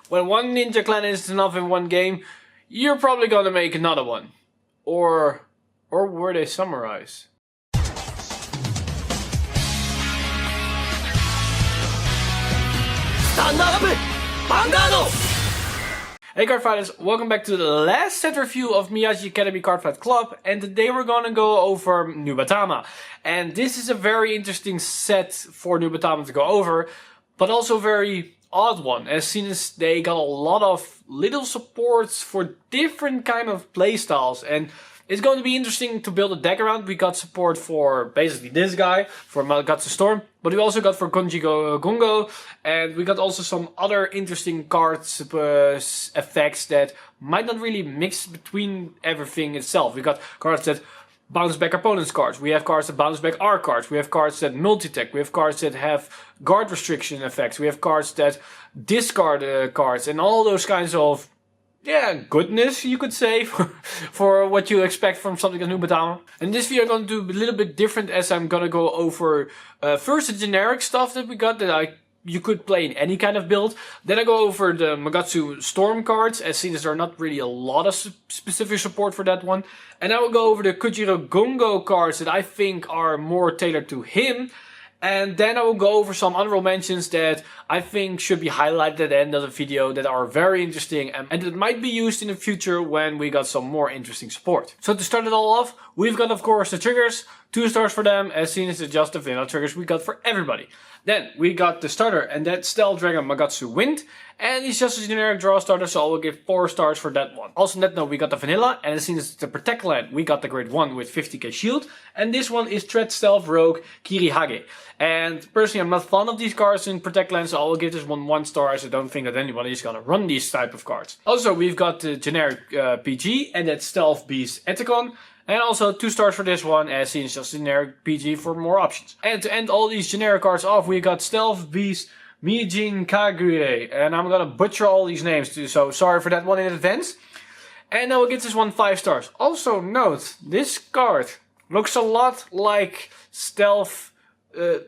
when one ninja clan is enough in one game, you're probably gonna make another one. Or were they summarized? Stand up! Vanguard! Hey card fighters, welcome back to the last set review of Miyaji Academy Cardfight Club, and today we're gonna go over Nubatama. And this is a very interesting set for Nubatama to go over, but also very odd one, as seen as they got a lot of little supports for different kind of playstyles, and it's going to be interesting to build a deck around. We got support for basically this guy, for Magatsu Storm, but we also got for Kuji Kiri Kongo, and we got also some other interesting cards, effects that might not really mix between everything itself. We got cards that bounce back opponents' cards, we have cards that bounce back our cards, we have cards that multi-tech, we have cards that have guard restriction effects, we have cards that discard cards, and all those kinds of goodness, you could say, for what you expect from something like Nubatama. In this video I'm going to do a little bit different, as I'm going to go over first the generic stuff that we got that you could play in any kind of build. Then I go over the Magatsu Storm cards, as seen as there are not really a lot of specific support for that one. And I will go over the Kuji Kiri Kongo cards that I think are more tailored to him. And then I will go over some honorable mentions that I think should be highlighted at the end of the video that are very interesting and that might be used in the future when we got some more interesting support. So to start it all off, we've got of course the triggers, 2 stars for them, as seen as just the vanilla triggers we got for everybody. Then we got the starter, and that's Stealth Dragon Magatsu Wind, and he's just a generic draw starter, so I will give 4 stars for that one. Also in that note we got the vanilla, and as seen as the Protect land, we got the grade 1 with 50k shield, and this one is Threat Stealth Rogue Kirihage. And personally I'm not fond of these cards in Protect land, so I will give this one 1 star, as I don't think that anybody is gonna run these type of cards. Also we've got the generic PG, and that's Stealth Beast Etikon. And also 2 stars for this one, as seen as just generic PG for more options. And to end all these generic cards off, we got Stealth Beast Miyaji Academy, and I'm gonna butcher all these names too, so sorry for that one in advance. And I will give this one 5 stars. Also note, this card looks a lot like Stealth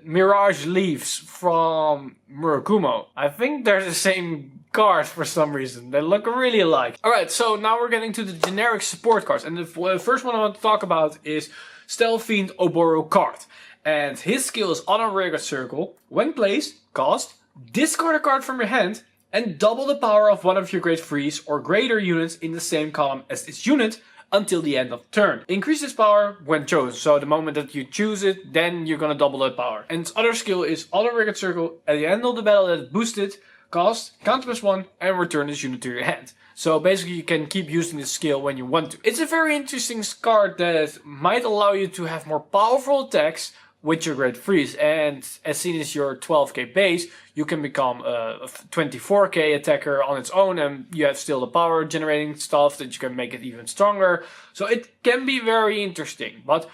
Mirage Leaves from Murakumo. I think they're the same card for some reason. They look really alike. Alright, so now we're getting to the generic support cards. And the first one I want to talk about is Stealth Fiend Oboro card. And his skill is on a regular circle. When placed, cost, discard a card from your hand, and double the power of one of your grade 3s or greater units in the same column as this unit until the end of turn. Increase its power when chosen, so the moment that you choose it, then you're gonna double that power. And its other skill is auto record circle. At the end of the battle that it boosted, cost, counter +1, and return this unit to your hand. So basically you can keep using this skill when you want to. It's a very interesting card that might allow you to have more powerful attacks with your grade 3s, and as seen as your 12k base, you can become a 24k attacker on its own, and you have still the power generating stuff that you can make it even stronger. So it can be very interesting, but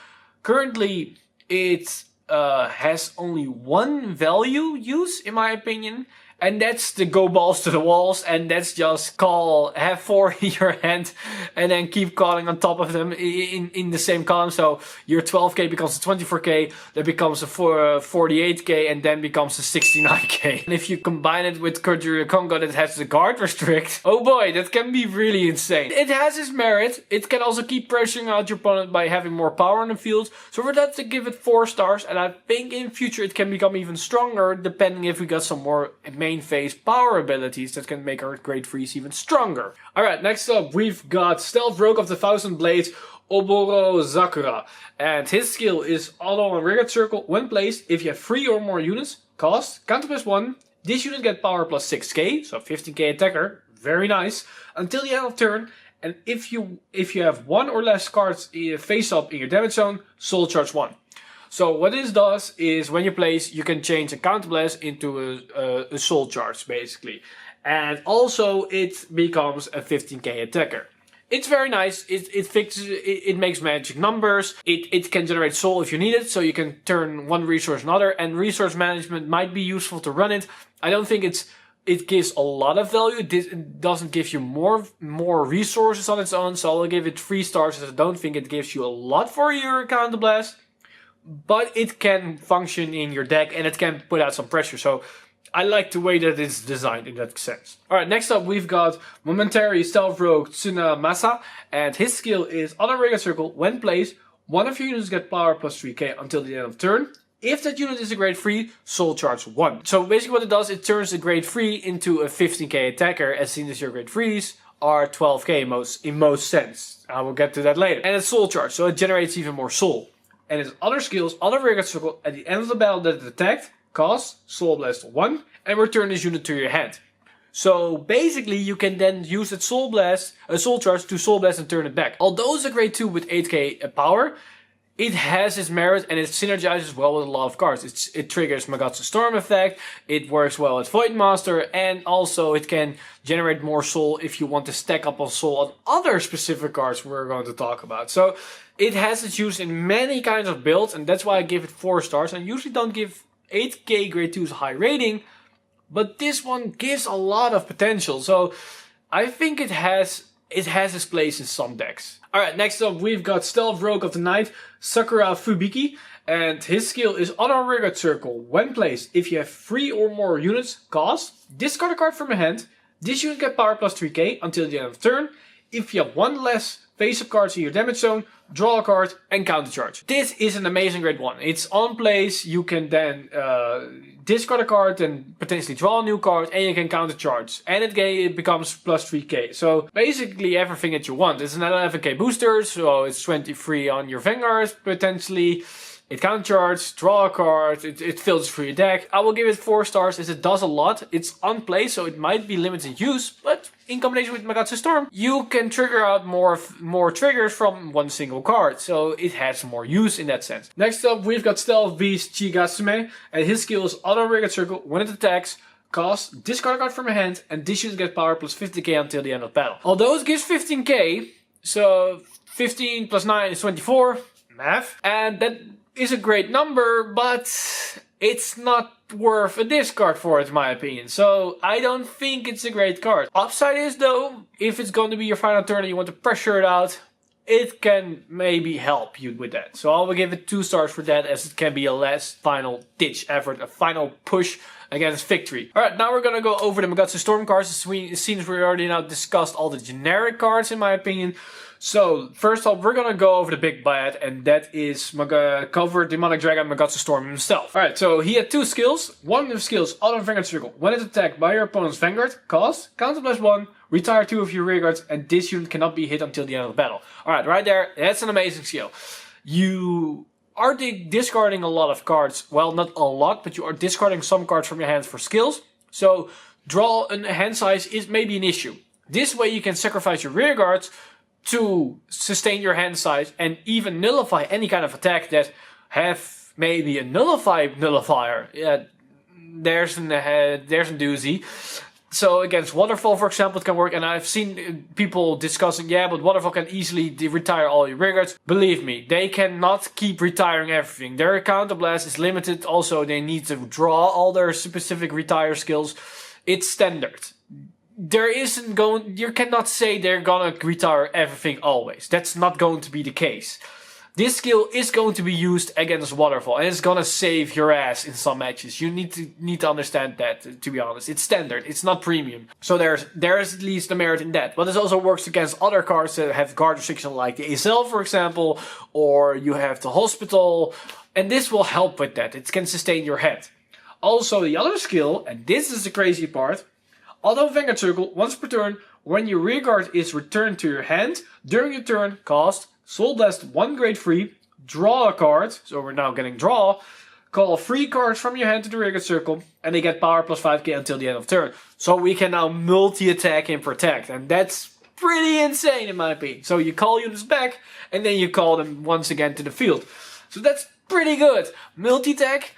currently it has only one value use in my opinion, and that's the go balls to the walls, and that's just have 4 in your hand and then keep calling on top of them in the same column. So your 12k becomes a 24k, that becomes a 48k, and then becomes a 69k. And if you combine it with Kuji Kiri Kongo that has the guard restrict, oh boy, that can be really insane. It has its merit. It can also keep pressuring out your opponent by having more power on the field. So for that to give it 4 stars, and I think in future it can become even stronger depending if we got some more main phase power abilities that can make our grade 3s even stronger. Alright, next up we've got Stealth Rogue of the Thousand Blades Oboro Sakura, and his skill is auto on regular circle. When placed, if you have 3 or more units, cost, counter +1, this unit get power +6k, so 15k attacker, very nice, until the end of turn. And if you have 1 or less cards face up in your damage zone, soul charge 1. So what this does is when you place, you can change a counter blast into a soul charge basically. And also it becomes a 15k attacker. It's very nice, it makes magic numbers, it can generate soul if you need it, so you can turn one resource another, and resource management might be useful to run it. I don't think it gives a lot of value. It doesn't give you more resources on its own, so I'll give it 3 stars, as I don't think it gives you a lot for your counter blast. But it can function in your deck and it can put out some pressure. So I like the way that it's designed in that sense. Alright, next up we've got Momentary Stealth Rogue Tsunamasa, and his skill is on a regular circle, when placed, one of your units get power plus 3k until the end of turn. If that unit is a grade 3, soul charge 1. So basically what it does, it turns a grade 3 into a 15k attacker, as soon as your grade 3s are 12k in most sense. I will get to that later. And it's soul charge, so it generates even more soul. And its other skills, on a regular circle, at the end of the battle that it attacked, cost Soul Blast 1 and return this unit to your hand. So basically you can then use that Soul Charge to Soul Blast and turn it back. Although it's a grade 2 with 8k power, it has its merit and it synergizes well with a lot of cards. It triggers Magatsu Storm effect, it works well with Void Master, and also it can generate more soul if you want to stack up on soul on other specific cards we're going to talk about. So it has its use in many kinds of builds, and that's why I give it 4 stars. I usually don't give 8k grade 2s a high rating, but this one gives a lot of potential. So I think it has its place in some decks. Alright, next up we've got Stealth Rogue of the Night, Sakura Fubiki, and his skill is on a regular circle. When placed, if you have 3 or more units, cost, discard a card from your hand. This unit gets power plus 3k until the end of turn. If you have 1 less face-up cards in your damage zone, draw a card and countercharge. This is an amazing grade 1. It's on place, you can then discard a card and potentially draw a new card, and you can countercharge. And it becomes plus 3k. So basically everything that you want. It's an 11k booster, so it's 23 on your Vanguard potentially. It countercharges, draw a card, it filters through your deck. I will give it 4 stars as it does a lot. It's on play, so it might be limited use, but in combination with Magatsu Storm, you can trigger out more triggers from one single card, so it has more use in that sense. Next up, we've got Stealth Beast Chigasume, and his skill is auto regular circle. When it attacks, cost, discard a card from your hand, and this unit gets power plus 50k until the end of battle. Although it gives 15k, so 15 plus 9 is 24, math, and that is a great number, but it's not worth a discard for it, in my opinion. So I don't think it's a great card. Upside is though, if it's going to be your final turn and you want to pressure it out, it can maybe help you with that. So I will give it 2 stars for that, as it can be a last final ditch effort, a final push against victory. Alright, now we're gonna go over the Magatsu Storm cards. It seems we already now discussed all the generic cards, in my opinion. So, first off, we're gonna go over the big bad, and that is Covert Demonic Dragon Magatsu Storm himself. Alright, so he had 2 skills. One of the skills, Auto Vanguard Circle. When it's attacked by your opponent's Vanguard, cost, counter plus 1, retire 2 of your rearguards, and this unit cannot be hit until the end of the battle. Alright, right there, that's an amazing skill. You are discarding a lot of cards. Well, not a lot, but you are discarding some cards from your hand for skills. So, draw a hand size is maybe an issue. This way you can sacrifice your rearguards to sustain your hand size and even nullify any kind of attack that have maybe a nullifier. Yeah, there's a doozy. So against Waterfall, for example, it can work, and I've seen people discussing, yeah, but Waterfall can easily retire all your rearguards. Believe me, they cannot keep retiring everything. Their counterblast is limited. Also, they need to draw all their specific retire skills. It's standard. You cannot say they're gonna retire everything always. That's not going to be the case. This skill is going to be used against Waterfall, and it's gonna save your ass in some matches. You need to understand that, to be honest. It's standard, it's not premium. So there's at least a merit in that. But this also works against other cards that have guard restriction, like the ASL, for example, or you have the Hospital, and this will help with that. It can sustain your head. Also, the other skill, and this is the crazy part, Auto Vanguard Circle, once per turn, when your rearguard is returned to your hand, during your turn, cost, Soul Blast 1 grade 3, draw a card, so we're now getting draw, call 3 cards from your hand to the rearguard circle, and they get power plus 5k until the end of turn. So we can now multi-attack and protect, and that's pretty insane in my opinion. So you call units back, and then you call them once again to the field. So that's pretty good. Multi-attack,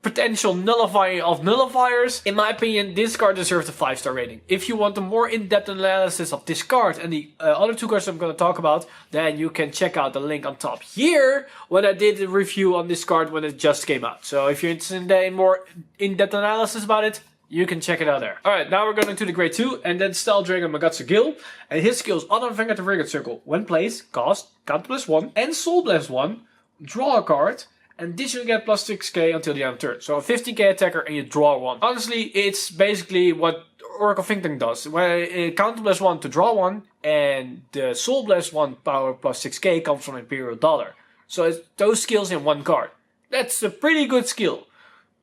potential nullifying of nullifiers. In my opinion, this card deserves a 5-star rating. If you want a more in-depth analysis of this card and the other 2 cards I'm going to talk about, then you can check out the link on top here when I did a review on this card when it just came out. So if you're interested in a more in-depth analysis about it, you can check it out there. Alright, now we're going to the grade 2, and then Stealth Dragon Magatsu Gil. And his skills, Auto Vanguard the Rearguard Circle. When placed, cost, counter plus 1, and Soul Blast 1, draw a card, and this you get plus 6k until the end of turn. So a 15k attacker and you draw 1. Honestly, it's basically what Oracle Think Tank does. Where Counter Blast 1 to draw 1, and the Soul Blast 1 power plus 6k comes from Imperial Dollar. So it's those skills in one card. That's a pretty good skill,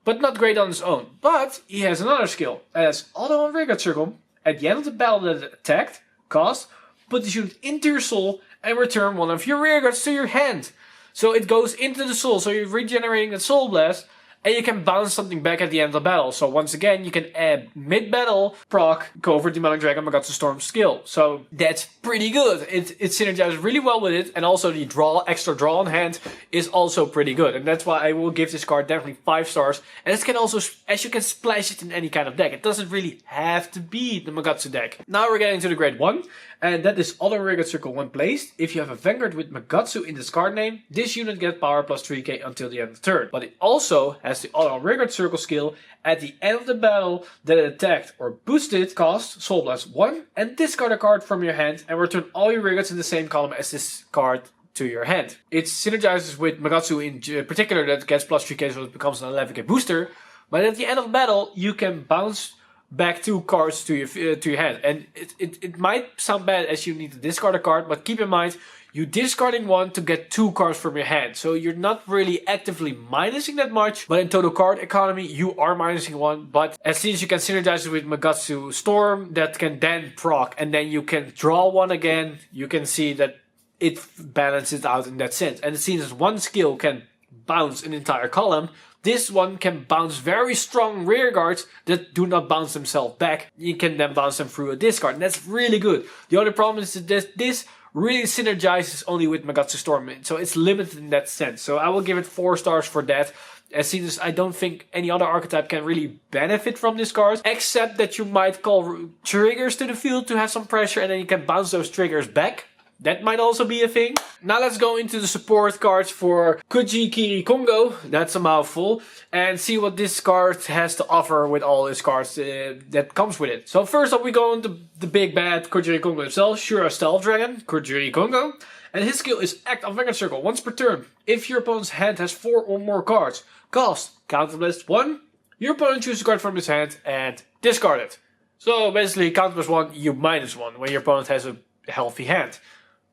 but not great on its own. But he has another skill, as Auto on Vanguard Circle. At the end of the battle that it attacked, cost, put the unit into your soul and return one of your rearguards to your hand. So it goes into the soul, so you're regenerating the Soul Blast, and you can bounce something back at the end of the battle. So once again, you can add mid-battle proc Covert Demonic Dragon Magatsu Storm skill. So that's pretty good. It synergizes really well with it, and also the extra draw on hand is also pretty good. And that's why I will give this card definitely 5 stars. And it can also, as you can splash it in any kind of deck. It doesn't really have to be the Magatsu deck. Now we're getting to the grade 1. And that is Auto Rearguard Circle when placed. If you have a Vanguard with Magatsu in this card name, this unit gets power plus 3k until the end of the turn. But it also has the Auto Rearguard Circle skill at the end of the battle that it attacked or boosted, cost Soul Blast 1, and discard a card from your hand and return all your rearguards in the same column as this card to your hand. It synergizes with Magatsu in particular that gets plus 3k, so it becomes an 11k booster. But at the end of the battle, you can bounce back 2 cards to your hand, and it might sound bad as you need to discard a card, but keep in mind you're discarding 1 to get 2 cards from your hand, so you're not really actively minusing that much. But in total card economy, you are minusing 1. But as soon as you can synergize it with Magatsu Storm, that can then proc, and then you can draw 1 again. You can see that it balances out in that sense. And it seems as one skill can bounce an entire column, this one can bounce very strong rear guards that do not bounce themselves back. You can then bounce them through a discard, and that's really good. The only problem is that this really synergizes only with Magatsu Storm, so it's limited in that sense. So I will give it 4 stars for that. As soon as I don't think any other archetype can really benefit from this card, except that you might call triggers to the field to have some pressure, and then you can bounce those triggers back. That might also be a thing. Now let's go into the support cards for Kuji Kiri Kongo. That's a mouthful. And see what this card has to offer with all his cards that comes with it. So first up we go into the big bad Kuji Kiri Kongo himself. Shura Stealth Dragon, Kuji Kiri Kongo. And his skill is act on Vanguard Circle once per turn. If your opponent's hand has 4 or more cards. Cost, Counter Blast 1. Your opponent chooses a card from his hand and discard it. So basically Counter Blast 1, you minus 1 when your opponent has a healthy hand.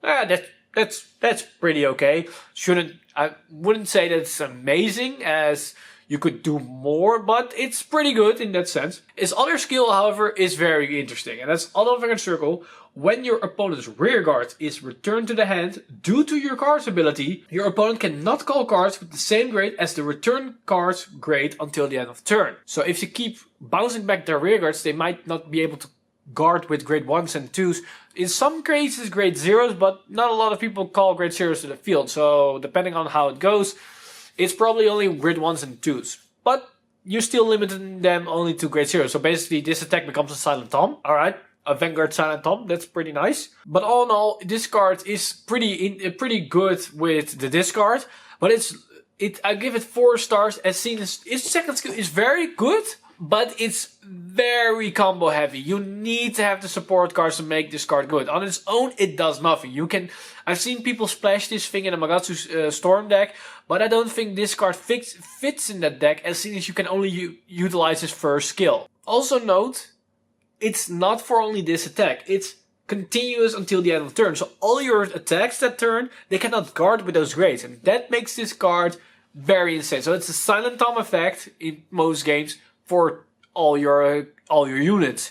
That's pretty okay. I wouldn't say that it's amazing, as you could do more, but it's pretty good in that sense. His other skill, however, is very interesting, and that's Auto Vanguard Circle. When your opponent's rearguard is returned to the hand due to your card's ability, your opponent cannot call cards with the same grade as the return card's grade until the end of the turn. So if you keep bouncing back their rearguards, they might not be able to guard with grade 1s and 2s. In some cases grade 0s, but not a lot of people call grade 0s to the field. So depending on how it goes, it's probably only grade 1s and 2s. But you're still limiting them only to grade 0. So basically this attack becomes a Silent Tom. Alright, a Vanguard Silent Tom. That's pretty nice. But all in all, this card is pretty good with the discard. But I give it 4 stars, as seen as its second skill is very good. But it's very combo heavy. You need to have the support cards to make this card good. On its own, it does nothing. I've seen people splash this thing in a Magatsu Storm deck, but I don't think this card fits in that deck, as soon as you can only utilize his first skill. Also note, it's not for only this attack. It's continuous until the end of the turn. So all your attacks that turn, they cannot guard with those grades, and that makes this card very insane. So it's a Silent Tom effect in most games for all your units.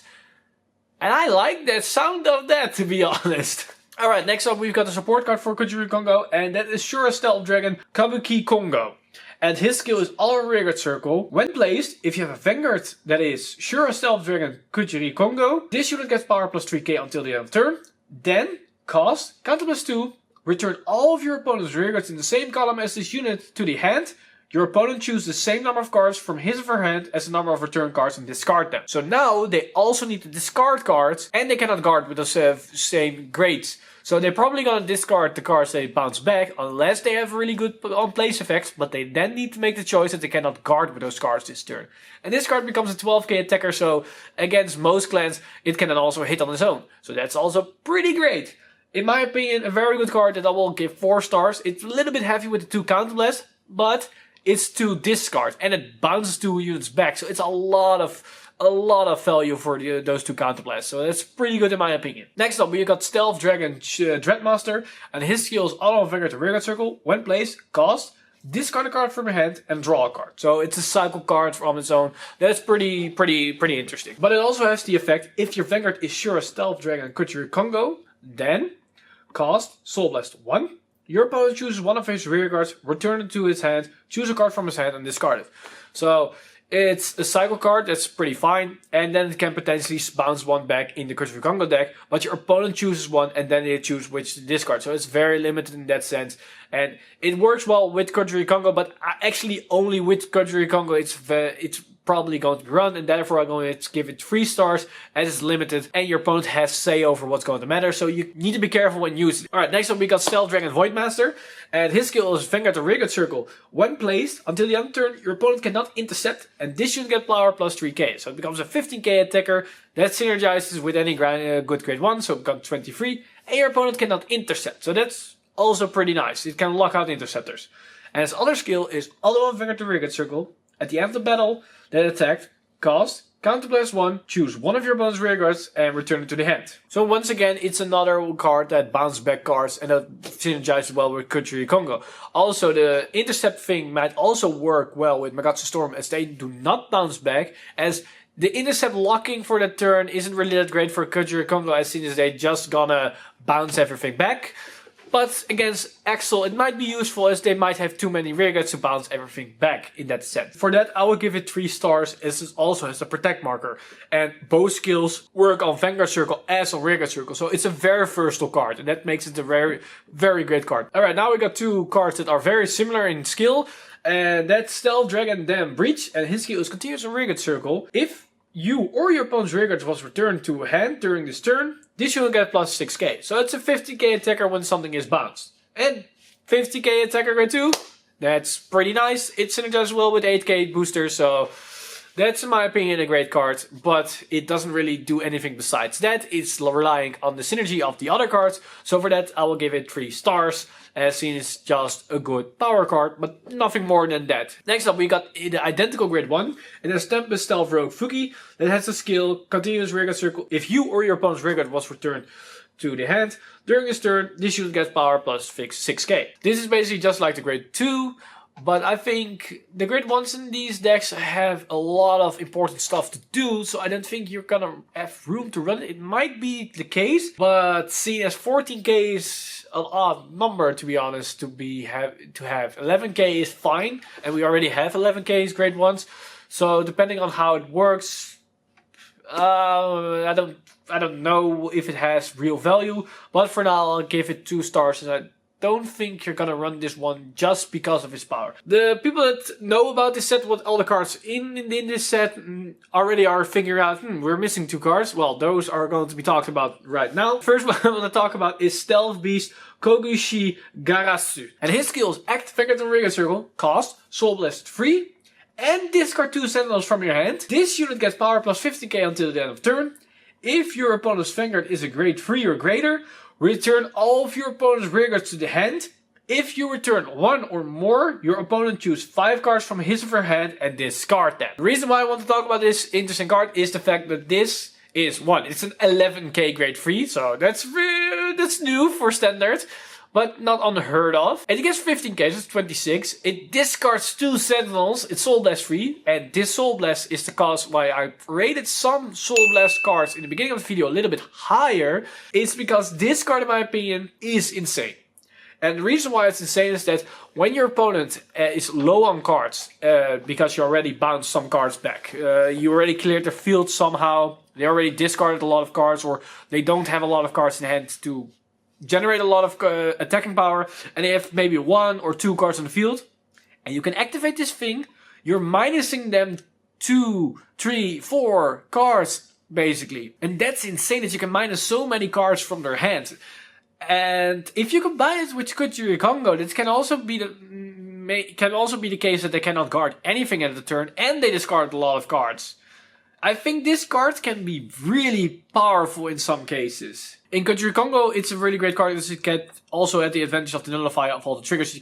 And I like the sound of that, to be honest. Alright, next up we've got a support card for Kuji Kiri Kongo, and that is Shura Stealth Dragon Kabuki Kongo. And his skill is Auto Rearguard Circle. When placed, if you have a Vanguard that is Shura Stealth Dragon Kuji Kiri Kongo, this unit gets power plus 3k until the end of the turn. Then, cost, Counter plus 2, return all of your opponent's rearguards in the same column as this unit to the hand. Your opponent chooses the same number of cards from his or her hand as the number of return cards and discard them. So now they also need to discard cards, and they cannot guard with those same grades. So they're probably gonna discard the cards they bounce back, unless they have really good on-place effects, but they then need to make the choice that they cannot guard with those cards this turn. And this card becomes a 12k attacker, so against most clans it can then also hit on its own. So that's also pretty great. In my opinion, a very good card that I will give 4 stars. It's a little bit heavy with the 2 Counter Blast, but it's to discard and it bounces 2 units back. So it's a lot of value for those 2 counterblasts. So that's pretty good in my opinion. Next up, we got Stealth Dragon Dreadmaster, and his skill is Auto Vanguard to Rearguard Circle. When placed, cost, discard a card from your hand and draw a card. So it's a cycle card on its own. That's pretty interesting. But it also has the effect, if your Vanguard is sure a Stealth Dragon and Kuji Kiri Kongo, then cost Soul Blast 1. Your opponent chooses one of his rear guards, return it to his hand, choose a card from his hand and discard it. So it's a cycle card, that's pretty fine, and then it can potentially bounce 1 back in the Kuji Kiri Kongo deck, but your opponent chooses 1 and then they choose which to discard. So it's very limited in that sense, and it works well with Kuji Kiri Kongo, but actually only with Kuji Kiri Kongo it's probably going to be run, and therefore I'm going to give it 3 stars as it's limited and your opponent has say over what's going to matter, so you need to be careful when using it. Alright, next up we got Stealth Dragon Voidmaster, and his skill is Vanguard to Rearguard Circle. When placed, until the end of turn, your opponent cannot intercept, and this should get power plus 3k. So it becomes a 15k attacker that synergizes with any good grade 1, so it becomes 23, and your opponent cannot intercept. So that's also pretty nice. It can lock out interceptors. And his other skill is Auto Vanguard to Rearguard Circle. At the end of the battle, that attacked, cost, counterblast 1, choose one of your opponent's rearguards and return it to the hand. So once again, it's another card that bounces back cards and that synergizes well with Kuji Kiri Kongo. Also, the intercept thing might also work well with Magatsu Storm, as they do not bounce back, as the intercept locking for that turn isn't really that great for Kuji Kiri Kongo, as soon as they just gonna bounce everything back. But against Axel, it might be useful, as they might have too many rearguards to bounce everything back in that set. For that, I will give it 3 stars, as it also has a protect marker. And both skills work on Vanguard Circle as on Rearguard Circle. So it's a very versatile card, and that makes it a very great card. Alright, now we got 2 cards that are very similar in skill. And that's Stealth Dragon Dam Breach, and his skill is continuous on Rearguard Circle. If you or your opponent's rearguard was returned to a hand during this turn, this you will get plus 6k. So it's a 50k attacker when something is bounced. And 50k attacker grade 2, that's pretty nice. It synergizes well with 8k boosters, so that's in my opinion a great card. But it doesn't really do anything besides that. It's relying on the synergy of the other cards. So for that I will give it 3 stars. As seen, it's just a good power card, but nothing more than that. Next up, we got the identical grade 1, and that's Tempest Stealth Rogue Fuki, that has the skill Continuous Rearguard Circle. If you or your opponent's rearguard was returned to the hand during his turn, this should get power plus 6k. This is basically just like the grade 2, but I think the grade 1s in these decks have a lot of important stuff to do, so I don't think you're gonna have room to run it. It might be the case, but seeing as 14k is an odd number, to be honest, to have 11k is fine, and we already have 11k's grade 1s, so depending on how it works, I don't know if it has real value, but for now I'll give it 2 stars, and I don't think you're gonna run this one just because of its power. The people that know about this set, what all the cards in this set, already are figuring out, we're missing 2 cards. Well, those are going to be talked about right now. First one I want to talk about is Stealth Beast Kogushi Garasu. And his skills: act Vanguard and Rearguard Circle, cost, Soul Blast 3, and discard 2 Sentinels from your hand. This unit gets power plus 50k until the end of turn. If your opponent's Vanguard is a grade 3 or greater, return all of your opponent's rearguards to the hand. If you return 1 or more, your opponent chooses 5 cards from his or her hand and discard them. The reason why I want to talk about this interesting card is the fact that this is 1. It's an 11k grade 3, so that's new for standard, but not unheard of. And it gets 15k, so it's 26. It discards 2 Sentinels, it's Soul Blast 3, and this Soul Blast is the cause why I rated some Soul Blast cards in the beginning of the video a little bit higher. It's because this card, in my opinion, is insane. And the reason why it's insane is that when your opponent is low on cards, because you already bounced some cards back, you already cleared their field somehow, they already discarded a lot of cards, or they don't have a lot of cards in hand to generate a lot of attacking power, and they have maybe 1 or 2 cards on the field, and you can activate this thing, you're minusing them 2, 3, 4 cards, basically. And that's insane that you can minus so many cards from their hand. And if you combine it with Kuji Kiri Kongo, this can also be the case that they cannot guard anything at the turn, and they discard a lot of cards. I think this card can be really powerful in some cases. In Kuji Kiri Kongo, it's a really great card because it can also have the advantage of the nullify of all the triggers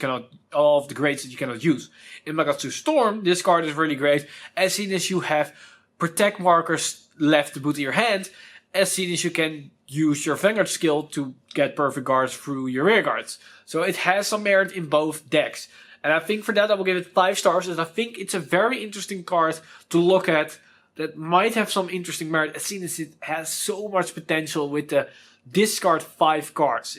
all of the grades that you cannot use. In Magatsu Storm, this card is really great as soon as you have protect markers left to boot in your hand, as soon as you can use your Vanguard skill to get perfect guards through your rear guards. So it has some merit in both decks. And I think for that I will give it 5 stars, as I think it's a very interesting card to look at that might have some interesting merit, as soon as it has so much potential with the discard 5 cards.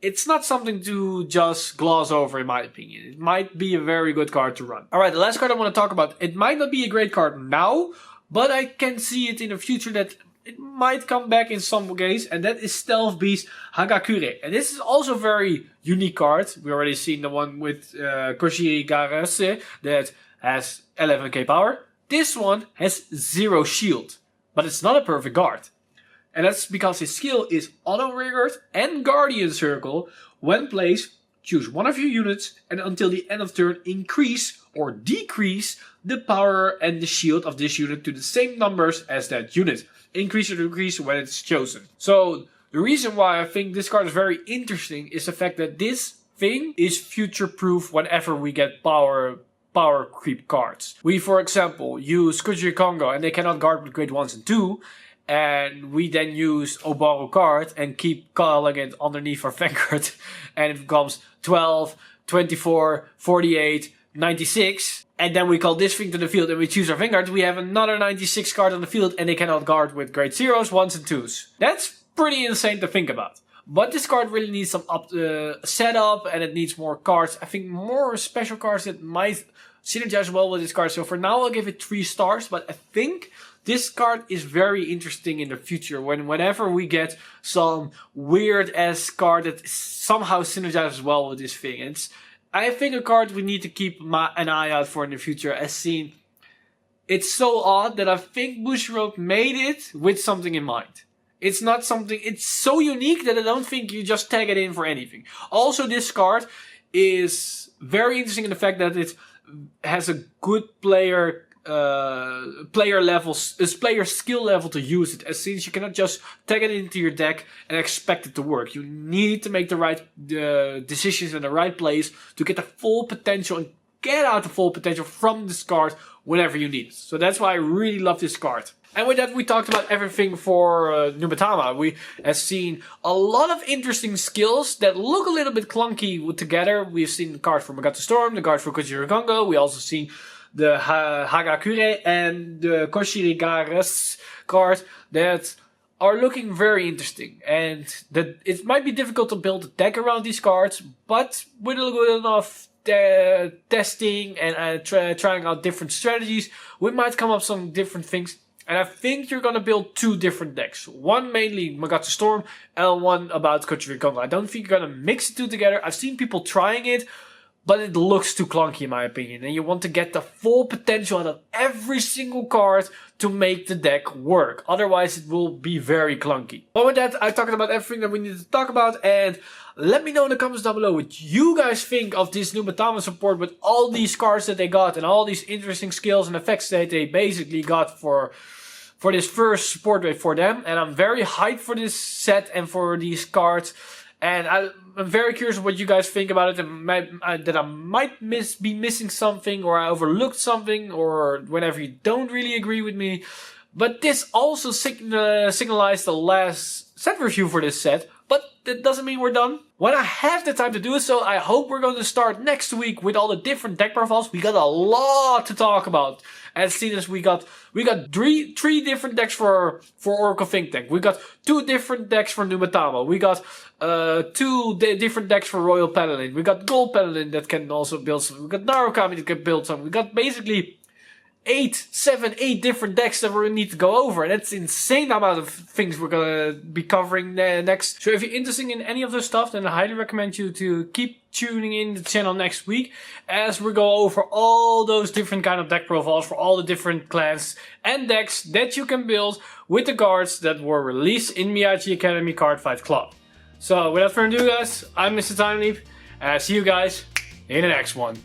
It's not something to just gloss over, in my opinion. It might be a very good card to run. Alright, the last card I want to talk about. It might not be a great card now, but I can see it in the future that it might come back in some case, and that is Stealth Beast Hagakure. And this is also a very unique card. We already seen the one with Kuji Kiri that has 11k power. This one has 0 shield, but it's not a perfect guard. And that's because his skill is Auto Rearguard and Guardian Circle. When placed, choose one of your units and until the end of turn increase or decrease the power and the shield of this unit to the same numbers as that unit. Increase or decrease when it's chosen. So the reason why I think this card is very interesting is the fact that this thing is future proof whenever we get power creep cards. We, for example, use Kuji Kiri Kongo and they cannot guard with grade 1s and 2. And we then use Obaro card and keep calling it underneath our Vanguard. And it becomes 12, 24, 48, 96. And then we call this thing to the field and we choose our Vanguard. We have another 96 card on the field and they cannot guard with grade 0s, 1s and 2s. That's pretty insane to think about. But this card really needs some setup and it needs more cards. I think more special cards that might synergize well with this card. So for now I'll give it 3 stars. But I think this card is very interesting in the future whenever we get some weird ass card that somehow synergizes well with this thing. And I think a card we need to keep an eye out for in the future, as seen. It's so odd that I think Bushiroad made it with something in mind. It's not something, it's so unique that I don't think you just tag it in for anything. Also, this card is very interesting in the fact that it has a good player skill level to use it, as since you cannot just tag it into your deck and expect it to work. You need to make the right decisions in the right place to get the full potential and get out the full potential from this card whenever you need it. So that's why I really love this card. And with that, we talked about everything for Nubatama. We have seen a lot of interesting skills that look a little bit clunky together. We've seen the card for Magatsu Storm, the card for Kuji Kiri Kongo. We also seen the Hagakure and the Koshirigaras card that are looking very interesting. And that it might be difficult to build a deck around these cards, but with a good enough testing and trying out different strategies, we might come up with some different things. And I think you're gonna build 2 different decks. One mainly Magatsu Storm and one about Kuji Kiri Kongo. I don't think you're gonna mix the 2 together. I've seen people trying it, but it looks too clunky in my opinion. And you want to get the full potential out of every single card to make the deck work. Otherwise it will be very clunky. But with that, I talked about everything that we need to talk about. And let me know in the comments down below what you guys think of this Nubatama support with all these cards that they got and all these interesting skills and effects that they basically got for this first support wave for them. And I'm very hyped for this set and for these cards. And I'm very curious what you guys think about it, and that I might be missing something, or I overlooked something, or whenever you don't really agree with me. But this also signalized the last set review for this set, but that doesn't mean we're done. When I have the time to do so, I hope we're going to start next week with all the different deck profiles. We got a lot to talk about. As seen as we got three different decks for Oracle Think Tank. We got 2 different decks for Nubatama. We got 2 different decks for Royal Paladin. We got Gold Paladin that can also build some. We got Narukami that can build some. We got basically 8 different decks that we need to go over. And that's an insane amount of things we're gonna be covering next. So if you're interested in any of this stuff, then I highly recommend you to keep tuning in the channel next week as we go over all those different kind of deck profiles for all the different clans and decks that you can build with the cards that were released in Miyaji Academy Cardfight Club. So without further ado guys, I'm Mr. Time Leap and I see you guys in the next one.